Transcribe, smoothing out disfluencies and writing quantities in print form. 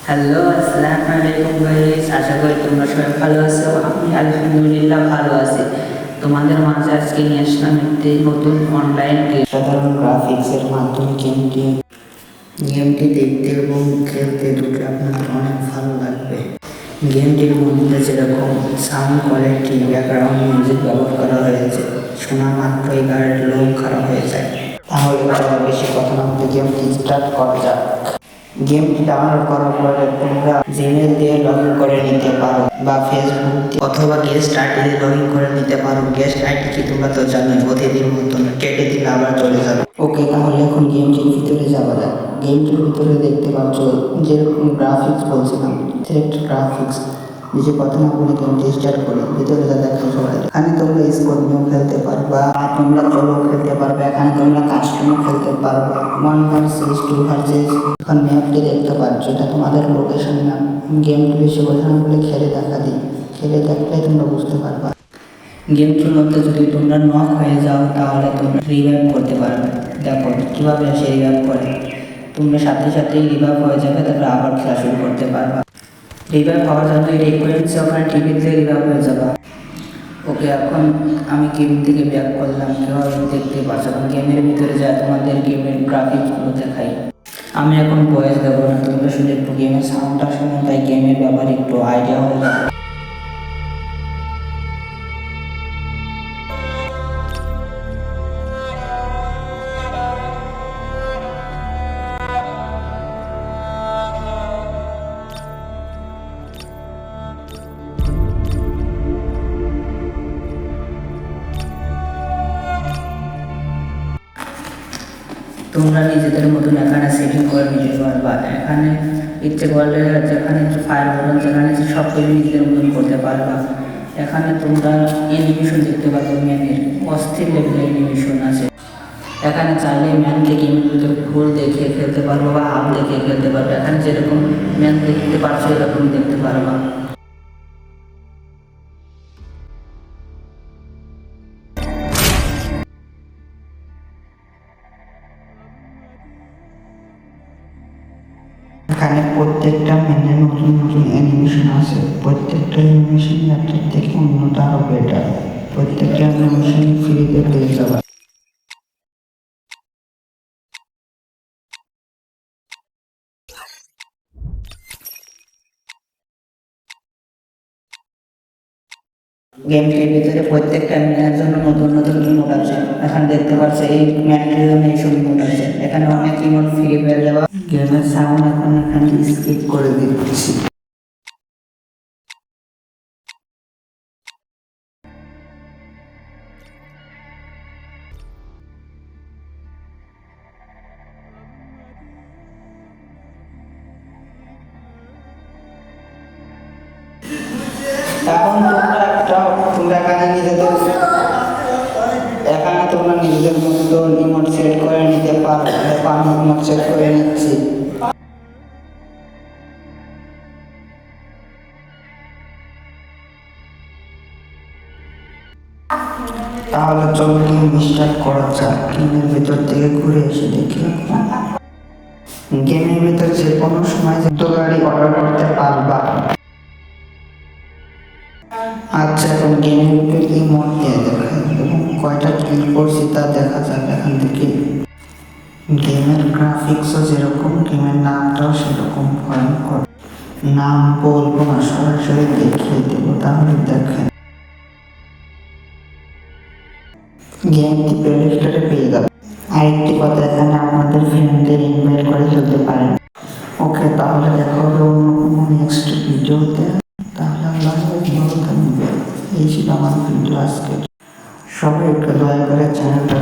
Hello, আসসালামু আলাইকুম guys. আশা করি তোমরা সবাই ভালো আছো। আমি আলহামদুলিল্লাহ ভালো আছি। তোমাদের মাঝে আজকে নিয়ে আসলাম একটি নতুন অনলাইন সাধারণ গ্রাফিক্সের মাধ্যমে গেমটি দেখতে এবং খেলতে দুটো আপনাদের অনেক ভালো লাগবে। গেমটির মধ্যে যেরকম সাউন্ড কোয়ালিটি, ব্যাকগ্রাউন্ড মিউজিক ব্যবহার করা হয়েছে, শোনা মাত্রই গায়ের লোম খারাপ হয়ে যায়। তাহলে বেশি কথা না বলে গেমটি স্টার্ট করা যাক। গেমটি ডাউনলোড করার পরে তোমরা জিমেল দিয়ে লগ ইন করে নিতে পারো বা ফেসবুক অথবা গেস্ট আইডি দিয়ে লগ ইন করে নিতে পারো। গেস্ট আইডি কি তোমরা তো জানোই, প্রতিদিন মতন কেটে দিলে আবার চলে যাবে। ওকে, তাহলে এখন গেমটির ভিতরে যাওয়া যাক। গেমটির ভিতরে দেখতে পাচ্ছ যেরকম গ্রাফিক্স বলছিলাম, সিলেক্ট গ্রাফিক্স। বেশি কথা না বলে গেমটি স্টার্ট করি। ভিতরে যা দেখো সবাই, এখানে তোমরা স্কোর নিয়েও খেলতে পারবা, তোমরা চলো খেলতে পারবে। এখানে তোমরা কাস্টমও খেলতে পারবে, 1 ভার্সেস 2 ভার্সেস। এখন ম্যাপটি দেখতে পাচ্ছ, এটা তোমাদের লোকেশন ম্যাপ। গেমটি বেশি কথা না বলে খেলে দেখা দিই। খেলে দেখলে তোমরা বুঝতে পারবা। গেমটির মধ্যে যদি তোমরা নক হয়ে যাও তাহলে তোমরা রিভাইভ করতে পারবে। দেখো কীভাবে সে রিভাইভ করে, তোমরা সাথে সাথেই রিভাইভ হয়ে যাবে, তারপরে আবার খেলা শুরু করতে পারবা। রিভাইভ হওয়ার জন্য এই রিকোয়েন্সে ওখানে টিভিতে রিভাইভ হয়ে যাবা। ওকে, এখন আমি গেম থেকে ব্যাক করলাম। কীভাবে দেখতে পাচ্ছ, এখন গেমের ভিতরে যায় তোমাদের গেমের গ্রাফিক্সগুলো দেখাই। আমি এখন ভয়েস দেবো না, তোমরা শুধু একটু গেমের সাউন্ডটা শুনে তাই গেমের ব্যাপারে একটু আইডিয়া হয়ে যাবে। তোমরা নিজেদের মতন এখানে সেটিং করে নিতে পারবা। এখানে ইচ্ছে করলে যেখানে ফায়ার বাটন, যেখানে সব কিছু নিজেদের মতন করতে পারবা। এখানে তোমরা অ্যানিমেশন দেখতে পারবে, ম্যানের অস্থির লেভেলের অ্যানিমেশন আছে। এখানে চাইলে ম্যানকে গেমের ভিতরে ফুল দেখে খেলতে পারবো বা হাফ দেখে খেলতে পারবো। এখানে যেরকম ম্যান দেখতে পারছো এরকম দেখতে পারবা। এখানে প্রত্যেকটা ম্যানে নতুন নতুন অ্যানিমেশন আছে। প্রত্যেকটা অ্যানিমেশন একটার থেকে অন্যটা আরও বেটার। প্রত্যেকটা অ্যানিমেশন ফ্রিতে পেয়ে যাবে। গেমটির ভিতরে প্রত্যেকটা ম্যানের জন্য নতুন নতুন ইমোট আছে। এখানে দেখতে পাচ্ছ এই ম্যানটির জন্য এইসব ইমোট আছে। এখানে অনেক ইমোট ফ্রি পেয়ে যাওয়া। গেমের সাউন্ড এখন এখানে স্কিপ করে দিচ্ছি। এখন তোমরা নিজেদের মতো ইমোট সেট করে নিতে পারো। আমি ইমোট সেট করে নিচ্ছি। তাহলে চলো গেম স্টার্ট করা যাক। গেমের ভিতর থেকে ঘুরে এসে দেখি, গেমের ভিতর যে কোনো সময় গাড়ি অর্ডার করতে পারবা। আচ্ছা, এখন গেমের ভিতরে ইমোট দিয়ে দেখায় এবং কয়টা কিল করছি তা দেখা যাক এখান থেকে। গেমের গ্রাফিক্সও যেরকম, গেমের নামটাও সেরকম ভয়ঙ্কর। নাম বলবো না, সরাসরি দেখিয়ে দেবো, তাহলে দেখেন। গেমটি প্লে স্টোরে পেয়ে যাবে। আরেকটি কথা, এখানে আপনাদের ফ্রেন্ডদের ইনভাইট করে খেলতে পারেন। ওকে, তাহলে দেখা হবে অন্য কোনো নেক্সট ভিডিওতে। তাহলে আল্লাহ ভালো থাকবে। এই ছিল আমার ভিডিও আজকে। সবাই একটু দয়া করে চ্যানেলটা